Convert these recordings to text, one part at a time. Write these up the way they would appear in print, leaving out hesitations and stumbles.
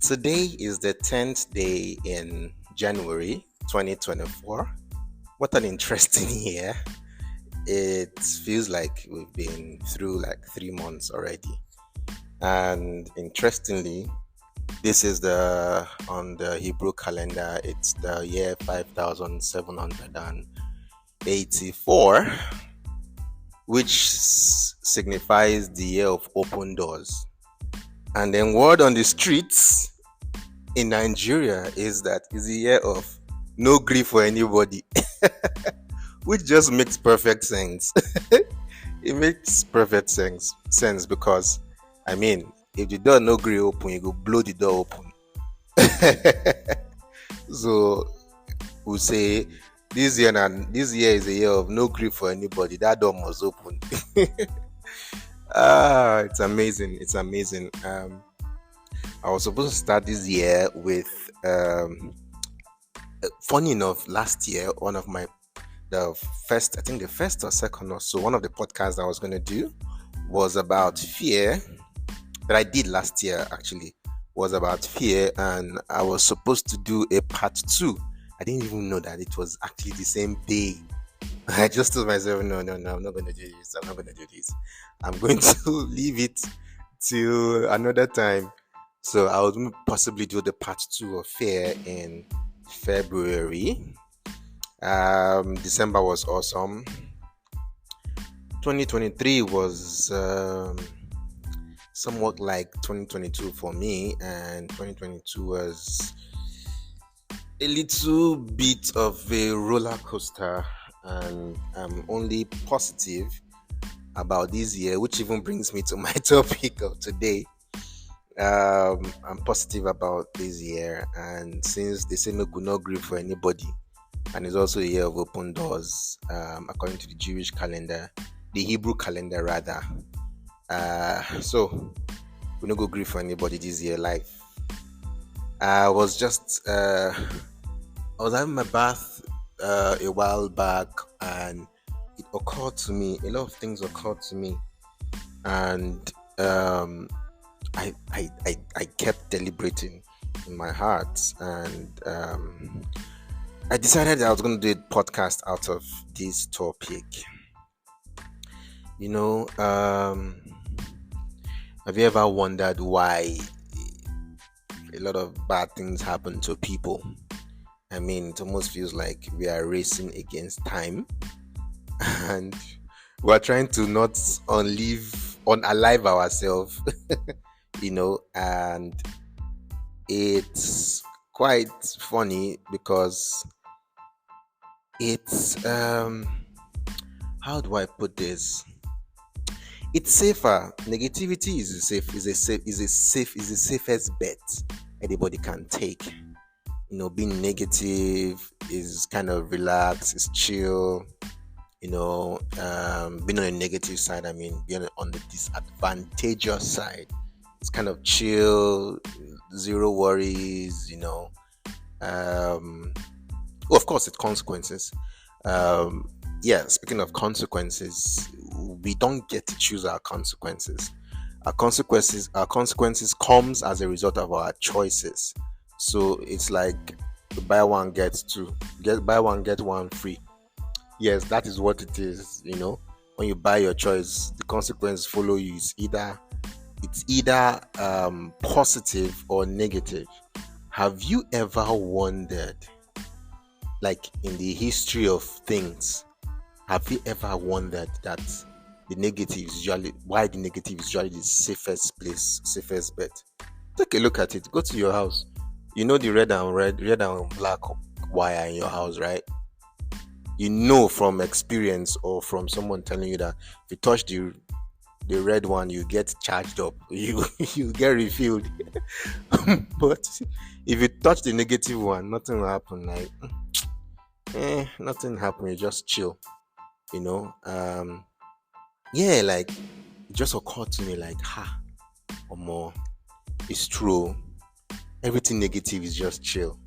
Today is the 10th day in January 2024. What an interesting year. It feels like we've been through like 3 months already. And interestingly, this is on the Hebrew calendar, it's the year 5784, which signifies the year of open doors. And then word on the streets in Nigeria is that it's a year of no grief for anybody, which just makes perfect sense. It makes perfect sense because, if the door no grief open, you go blow the door open. So we'll say this year is a year of no grief for anybody. That door must open. It's amazing. It's amazing. I was supposed to start this year with funny enough, last year one of the first or second or so, one of the podcasts I was going to do was about fear that I did last year actually was about fear, and I was supposed to do a part 2. I didn't even know that it was actually the same day. I just told myself, no, I'm not going to do this. I'm going to leave it till another time. So I would possibly do the part 2 of fear in February. December was awesome. 2023 was somewhat like 2022 for me, and 2022 was a little bit of a roller coaster, and I'm only positive about this year, which even brings me to my topic of today. I'm positive about this year, and since they say no good no grief for anybody, and it's also a year of open doors, according to the Jewish calendar, the Hebrew calendar rather. So we no go grief for anybody this year. Life. I was having my bath a while back, and it occurred to me. A lot of things occurred to me, and I kept deliberating in my heart, and I decided that I was going to do a podcast out of this topic. Have you ever wondered why a lot of bad things happen to people? It almost feels like we are racing against time, and we're trying to not unalive ourselves. And it's quite funny because it's how do I put this? It's safer. Negativity is the safest bet anybody can take. Being negative is kind of relaxed, it's chill. Being on a negative side, being on the disadvantageous side, it's kind of chill, zero worries. Of course, it's consequences. Speaking of consequences, we don't get to choose our consequences. Our consequences comes as a result of our choices. So it's like buy one get one free. Yes, that is what it is. When you buy your choice, the consequences follow you. It's either positive or negative. Have you ever wondered, like in the history of things, have you ever wondered that why the negative is usually the safest bet? Take a look at it. Go to your house. The red and black wire in your house, right? From experience or from someone telling you that if you touch the red one, you get charged up, you get refilled. But if you touch the negative one, nothing will happen. Nothing happen. You just chill. Like it just occurred to me, like, or more. It's true. Everything negative is just chill.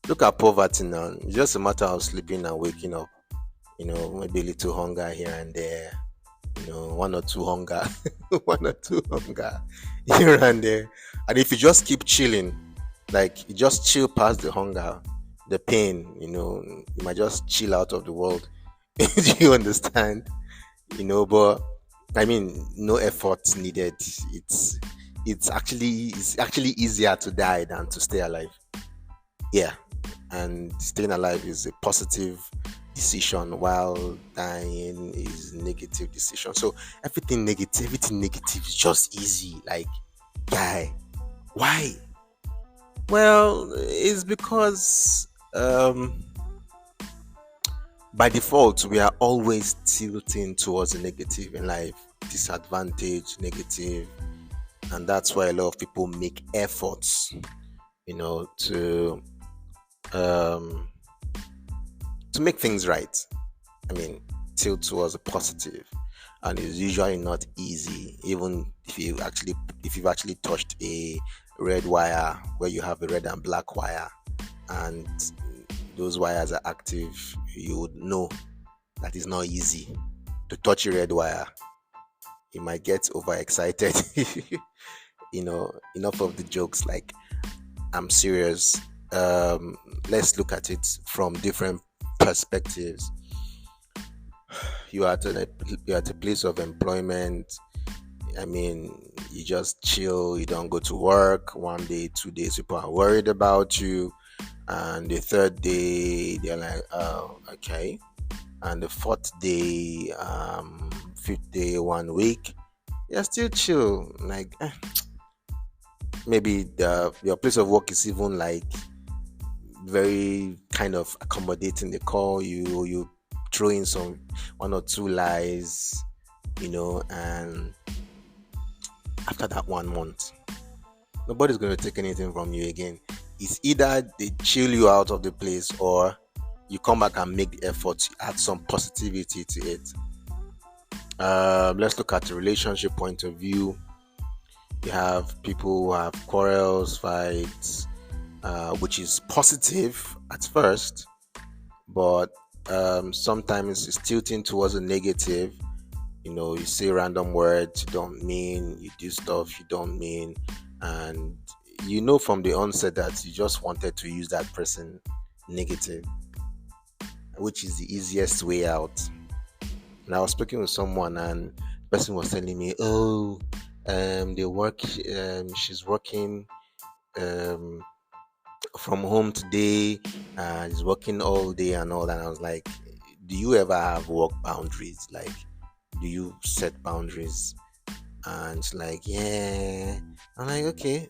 Look at poverty now. It's just a matter of sleeping and waking up. Maybe a little hunger here and there. One or two hunger here and there. And if you just keep chilling, Like you just chill past the hunger, the pain, you might just chill out of the world. Do you understand? But I mean, no effort needed. It's actually easier to die than to stay alive. Yeah, and staying alive is a positive decision, while dying is negative decision. So everything negative is just easy. Like, guy, why? Well, it's because by default we are always tilting towards the negative in life, disadvantage, negative, and that's why a lot of people make efforts, to um make things right. I mean, tilt towards a positive, and it's usually not easy. Even if you've actually touched a red wire where you have a red and black wire, and those wires are active, you would know that it's not easy to touch a red wire. You might get overexcited. Enough of the jokes. Like, I'm serious. Let's look at it from different perspectives. You are at a place of employment. I mean, you just chill, you don't go to work. One day, 2 days, people are worried about you. And the third day, they're like, oh, okay. And the fourth day, fifth day, 1 week, you're still chill. Like, maybe your place of work is even like very kind of accommodating. They call you throw in some one or two lies, and after that 1 month, nobody's going to take anything from you again. It's either they chill you out of the place, or you come back and make the effort to add some positivity to it. Let's look at the relationship point of view. You have people who have quarrels, fights, which is positive at first, but sometimes it's tilting towards a negative. You say random words you don't mean, you do stuff you don't mean, and from the onset that you just wanted to use that person negative, which is the easiest way out. And I was speaking with someone, and the person was telling me, oh, she's working um from home today, and he's working all day and all that. And I was like, do you ever have work boundaries? Like, do you set boundaries? And she's like, yeah. I'm like, okay,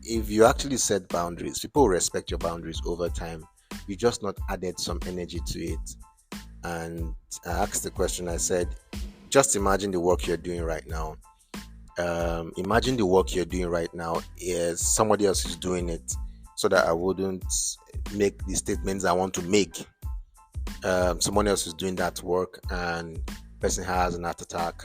if you actually set boundaries, people will respect your boundaries over time. You just not added some energy to it. And I asked the question, I said, just imagine the work you're doing right now. Imagine the work you're doing right now is somebody else is doing it, so that I wouldn't make the statements I want to make. Someone else is doing that work, and person has an heart attack.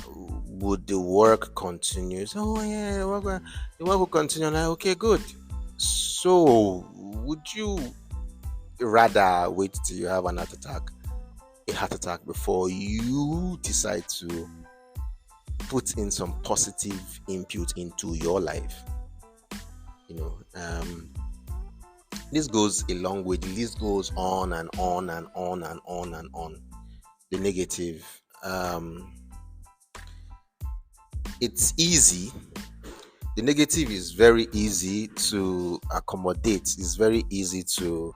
Would the work continue? So, oh yeah, the work will continue. Like, okay, good. So would you rather wait till you have a heart attack before you decide to put in some positive input into your life? This goes a long way. The list goes on and on and on and on and on. The negative. It's easy. The negative is very easy to accommodate. It's very easy to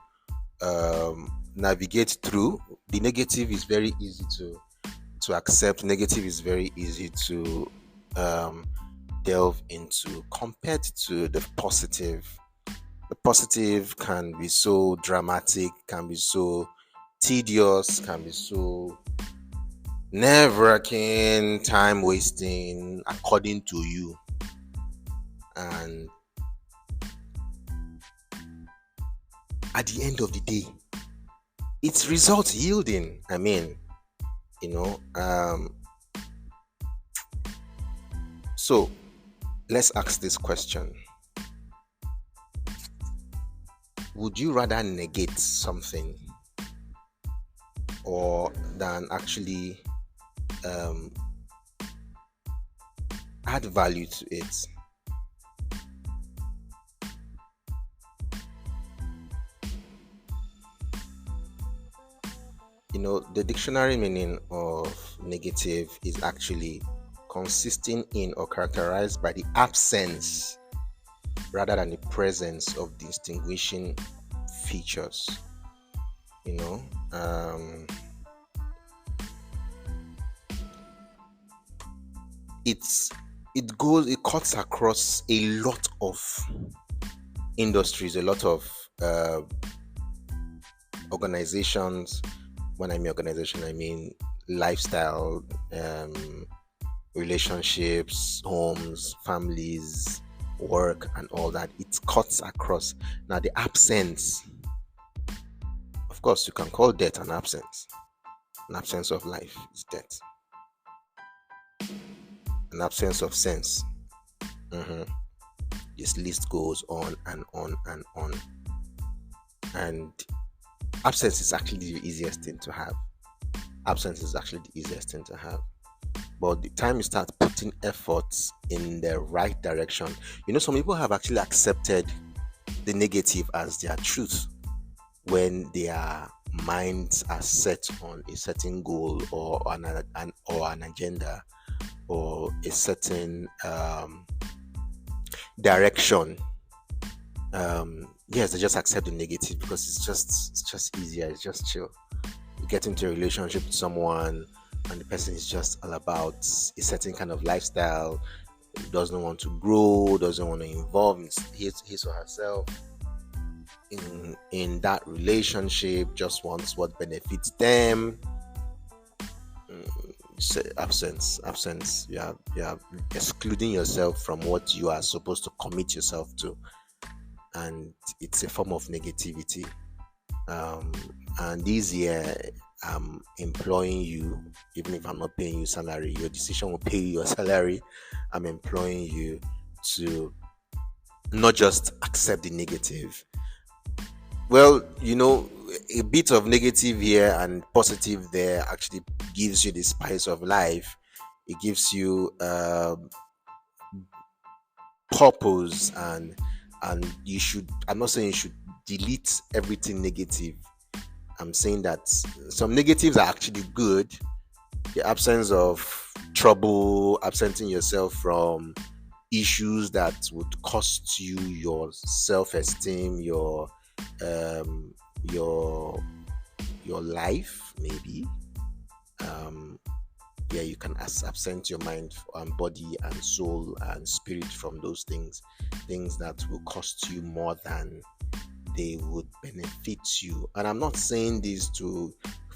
navigate through. The negative is very easy to accept. Negative is very easy to delve into, compared to the positive. The positive can be so dramatic, can be so tedious, can be so nerve-wracking, time wasting, according to you. And at the end of the day, it's result yielding. I mean, so let's ask this question. Would you rather negate something, or than actually add value to it? The dictionary meaning of negative is actually consisting in or characterized by the absence rather than the presence of distinguishing features. You know, um, it's it cuts across a lot of industries, a lot of uh, organizations. When I mean organization, I mean lifestyle, relationships, homes, families, work, and all that. It cuts across. Now, the absence, of course, you can call death an absence. An absence of life is death. An absence of sense. Mhm. This list goes on and on and on. And absence is actually the easiest thing to have. Absence is actually the easiest thing to have. But the time you start putting efforts in the right direction, some people have actually accepted the negative as their truth when their minds are set on a certain goal or an agenda or a certain direction. Yes, they just accept the negative because it's just easier, it's just chill. You get into a relationship with someone and the person is just all about a certain kind of lifestyle, doesn't want to grow, doesn't want to involve his or herself in that relationship, just wants what benefits them. Absence. You are excluding yourself from what you are supposed to commit yourself to, and it's a form of negativity. And this year, I'm employing you, even if I'm not paying you salary. Your decision will pay you your salary. I'm employing you to not just accept the negative. Well, a bit of negative here and positive there actually gives you the spice of life. It gives you purpose, and you should. I'm not saying you should delete everything negative. I'm saying that some negatives are actually good. The absence of trouble, absenting yourself from issues that would cost you your self-esteem, um, your your life, maybe. Um, yeah, you can absent your mind and body and soul and spirit from those things that will cost you more than they would benefit you. And I'm not saying this to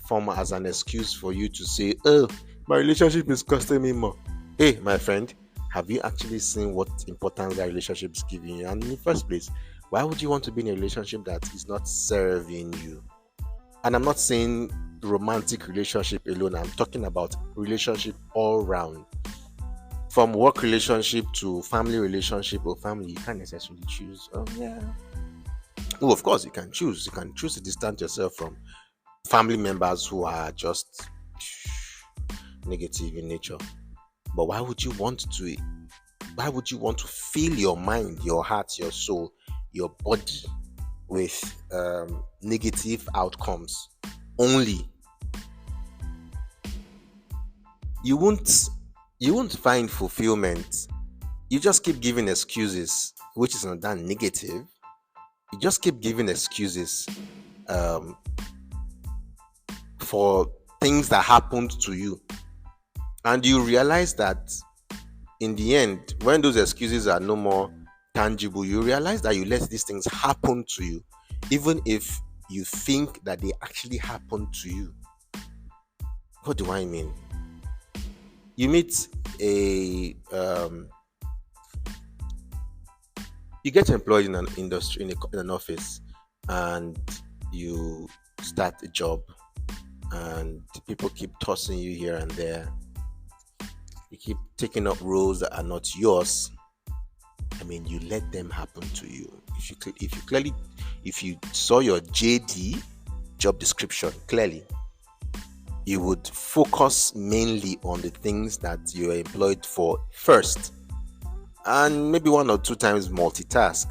form as an excuse for you to say, oh, my relationship is costing me more. Hey, my friend, have you actually seen what importance that relationship is giving you? And in the first place, why would you want to be in a relationship that is not serving you? And I'm not saying romantic relationship alone. I'm talking about relationship all round. From work relationship to family relationship or family, you can't necessarily choose. Oh yeah. Oh, of course you can choose. You can choose to distance yourself from family members who are just negative in nature. But why would you want to? Why would you want to fill your mind, your heart, your soul, your body with negative outcomes? Only you won't find fulfillment. You just keep giving excuses, which is not that negative. You just keep giving excuses um, for things that happened to you, and you realize that in the end, when those excuses are no more tangible, you realize that you let these things happen to you, even if you think that they actually happened to you. What do I mean? You meet you get employed in an industry, in an office, and you start a job, and people keep tossing you here and there. You keep taking up roles that are not yours. I mean, you let them happen to you. If you saw your JD, job description, clearly, you would focus mainly on the things that you are employed for first, and maybe one or two times multitask.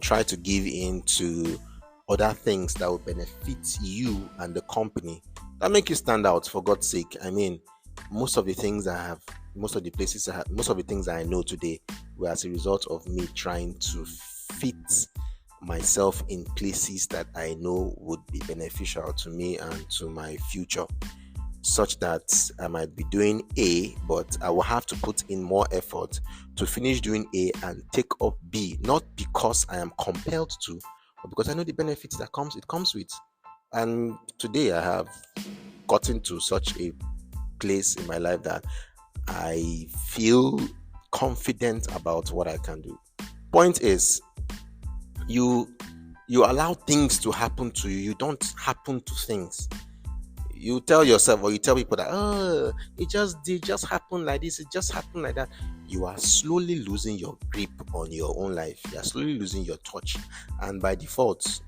Try to give in to other things that will benefit you and the company that make you stand out, for God's sake. I mean, most of the things I have, most of the places I have, most of the things I know today were as a result of me trying to fit myself in places that I know would be beneficial to me and to my future, such that I might be doing A, but I will have to put in more effort to finish doing A and take up B, not because I am compelled to, but because I know the benefits that it comes with. And today I have gotten to such a place in my life that I feel confident about what I can do. Point is, you allow things to happen to you. You don't happen to things. You tell yourself, or you tell people that, oh, it just happened like this, it just happened like that. You are slowly losing your grip on your own life. You are slowly losing your touch. And by default,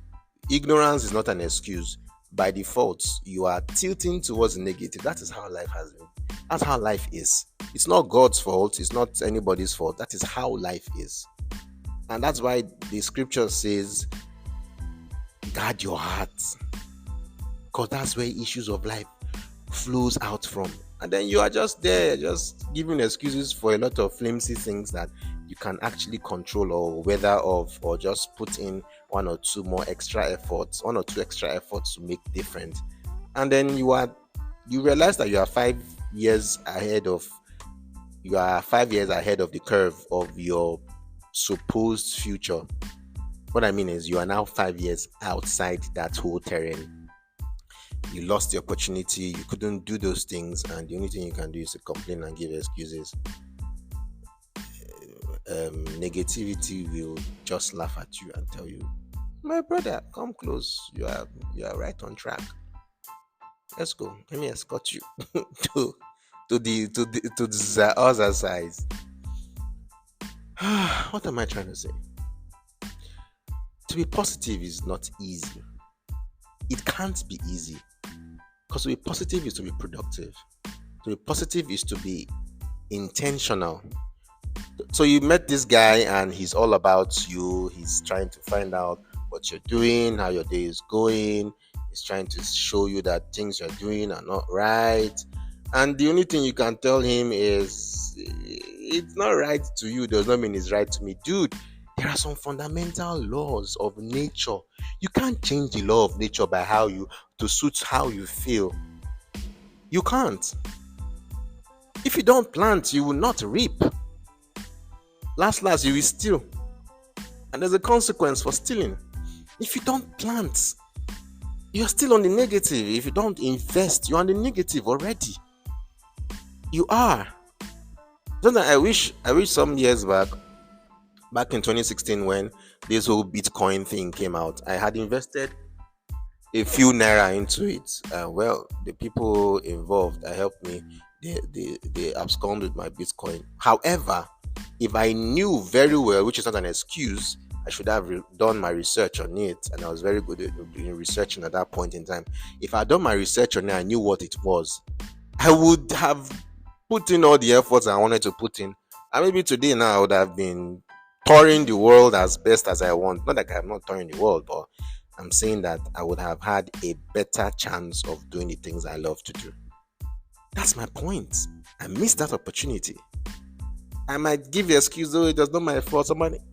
ignorance is not an excuse. By default, you are tilting towards the negative. That is how life has been. That's how life is. It's not God's fault. It's not anybody's fault. That is how life is. And that's why the scripture says, guard your heart. Because that's where issues of life flows out from. And then you are just there, just giving excuses for a lot of flimsy things that you can actually control or weather off, or just put in one or two extra efforts to make different. And then you realize that you are 5 years ahead of the curve of your supposed future. What I mean is, you are now 5 years outside that whole terrain. You lost the opportunity, you couldn't do those things, and the only thing you can do is to complain and give excuses. Negativity will just laugh at you and tell you, my brother, come close, you are right on track. Let's go, let me escort you to the other side. What am I trying to say? To be positive is not easy. It can't be easy. Because to be positive is to be productive. To be positive is to be intentional. So you met this guy and he's all about you. He's trying to find out what you're doing, how your day is going. He's trying to show you that things you're doing are not right. And the only thing you can tell him is, it's not right to you does not mean it's right to me. Dude, there are some fundamental laws of nature. You can't change the law of nature to suit how you feel. You can't. If you don't plant, you will not reap. Last, you will steal. And there's a consequence for stealing. If you don't plant, you're still on the negative. If you don't invest, you're on the negative already. You are. Sometimes I wish some years back in 2016, when this whole Bitcoin thing came out, I had invested a few naira into it. Well, the people involved that helped me, they absconded my Bitcoin. However, if I knew very well, which is not an excuse, I should have done my research on it, and I was very good in researching at that point in time. If I had done my research on it, I knew what it was, I would have put in all the efforts I wanted to put in, and maybe today now I would have been touring the world as best as I want. Not like I'm not touring the world, but I'm saying that I would have had a better chance of doing the things I love to do. That's my point. I missed that opportunity. I might give the excuse, though it was not my fault,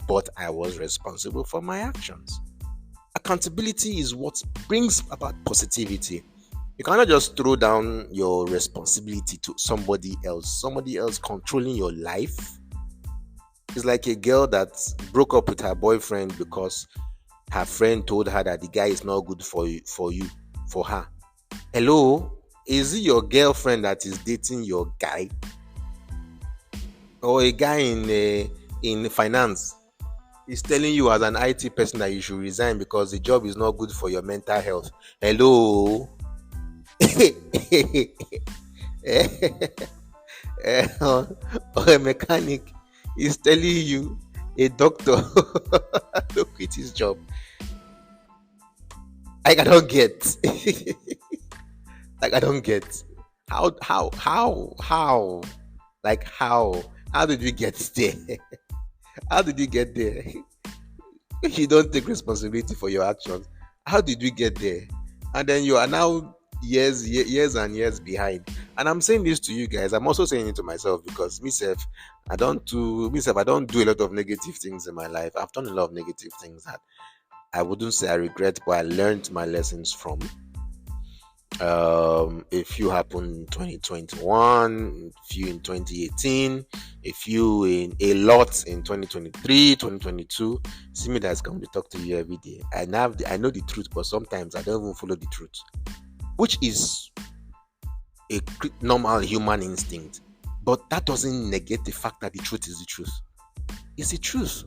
but I was responsible for my actions. Accountability is what brings about positivity. You cannot just throw down your responsibility to somebody else controlling your life. It's like a girl that broke up with her boyfriend because her friend told her that the guy is not good for her. Hello? Is it your girlfriend that is dating your guy? Or a guy in finance is telling you as an IT person that you should resign because the job is not good for your mental health? Hello? Or a mechanic is telling you, a doctor, to quit his job. I don't get. I don't get. How? Like how? How did we get there? How did you get there? You don't take responsibility for your actions. How did we get there? And then you are now years and years behind. And I'm saying this to you guys. I'm also saying it to myself because myself, I don't do a lot of negative things in my life. I've done a lot of negative things that I wouldn't say I regret, but I learned my lessons from. A few happened in 2021, a few in 2018, a few in a lot in 2023, 2022. See me that's going to talk to you every day. I know the truth, but sometimes I don't even follow the truth, which is a normal human instinct. But that doesn't negate the fact that the truth is the truth. It's the truth.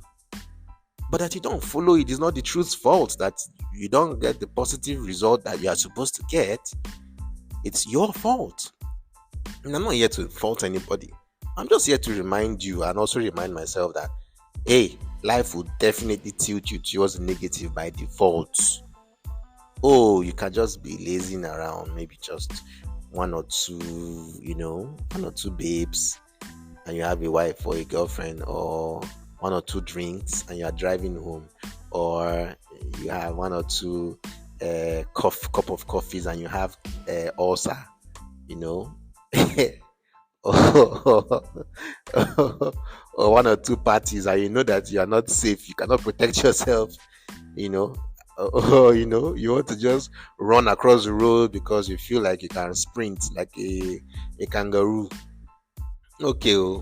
But that you don't follow it is not the truth's fault. That you don't get the positive result that you are supposed to get, it's your fault. And I'm not here to fault anybody. I'm just here to remind you and also remind myself that, hey, life will definitely tilt you towards the negative by default. Oh, you can just be lazing around, maybe just one or two, one or two babes, and you have a wife or a girlfriend, or one or two drinks and you are driving home, or you have one or two cup of coffees and you have ulcer, you know, or one or two parties and you know that you are not safe, you cannot protect yourself, you know, or you want to just run across the road because you feel like you can sprint like a kangaroo. Okay,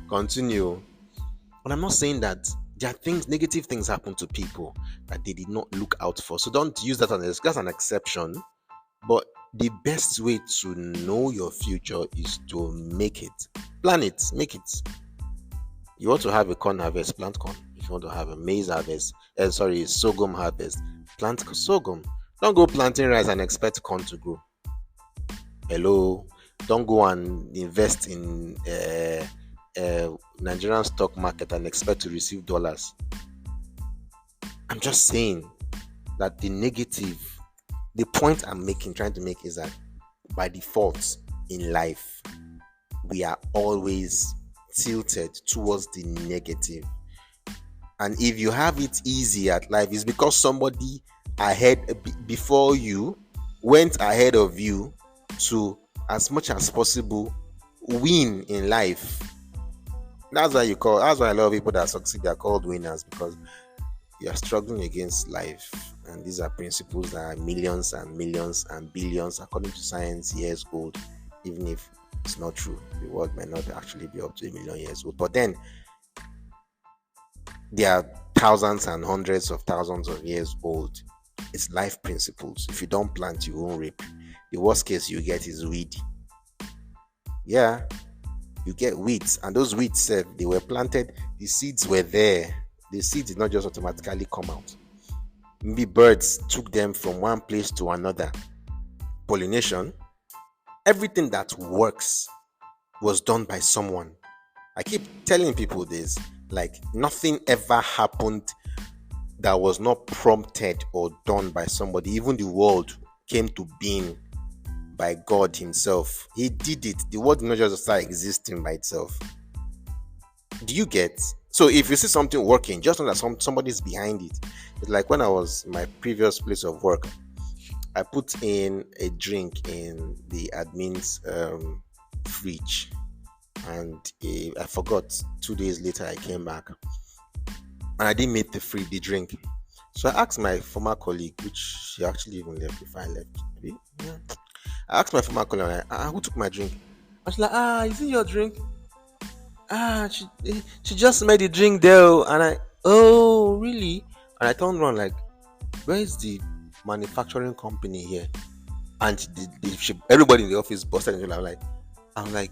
continue. And I'm not saying that there are things, negative things happen to people that they did not look out for. So don't use that as an exception. But the best way to know your future is to make it. Plan it, make it. You want to have a corn harvest, plant corn. If you want to have a maize harvest, sorghum harvest, plant sorghum. Don't go planting rice and expect corn to grow. Hello, don't go and invest in Nigerian stock market and expect to receive dollars. I'm just saying that the point I'm trying to make is that by default in life, we are always tilted towards the negative. And if you have it easy at life, it's because somebody before you went ahead of you to, as much as possible, win in life. That's why a lot of people that succeed, they're called winners, because you're struggling against life. And these are principles that are millions and millions and billions, according to science, years old, even if it's not true. The world might not actually be up to 1,000,000 years old. But then there are thousands and hundreds of thousands of years old. It's life principles. If you don't plant, you won't reap. The worst case you get is weed. Yeah, you get weeds, and those weeds, they were planted, the seeds were there. The seed did not just automatically come out. Maybe birds took them from one place to another. Pollination. Everything that works was done by someone. I keep telling people this, like nothing ever happened that was not prompted or done by somebody. Even the world came to being by God himself. He did it. The world did not just start existing by itself. Do you get? So if you see something working, just know that somebody's behind it. It's like when I was in my previous place of work, I put in a drink in the admin's fridge, and I forgot. 2 days later, I came back and I didn't make the drink. So I asked my former colleague, which she actually even left before I left. Maybe? Yeah. I asked my former colleague, who took my drink? And she's like, is it your drink? She just made the drink there. And oh, really? And I turned around like, where is the manufacturing company here? And everybody in the office busted into I'm like,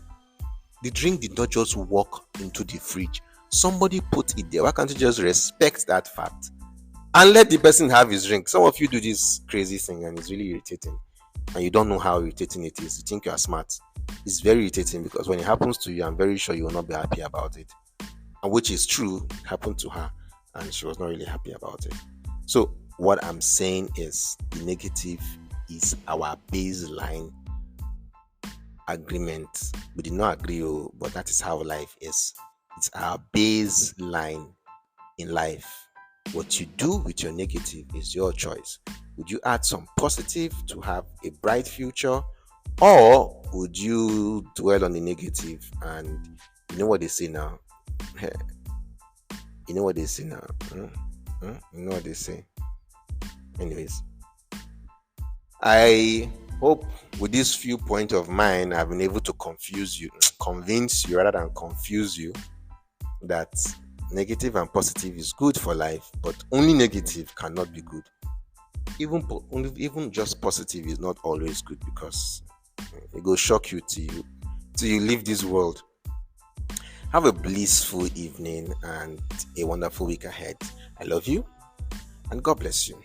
the drink did not just walk into the fridge. Somebody put it there. Why can't you just respect that fact and let the person have his drink? Some of you do this crazy thing and it's really irritating, and you don't know how irritating it is. You think you are smart. It's very irritating because when it happens to you, I'm very sure you will not be happy about it. And which is true, it happened to her and she was not really happy about it. So what I'm saying is the negative is our baseline agreement. We did not agree, but that is how life is. It's our baseline in life. What you do with your negative is your choice. Would you add some positive to have a bright future, or would you dwell on the negative? And you know what they say now? You know what they say now? You know what they say? Anyways, I hope with this few point of mine, I've been able to convince you rather than confuse you that negative and positive is good for life, but only negative cannot be good. Even just positive is not always good, because it will shock you till you leave this world. Have a blissful evening and a wonderful week ahead. I love you and God bless you.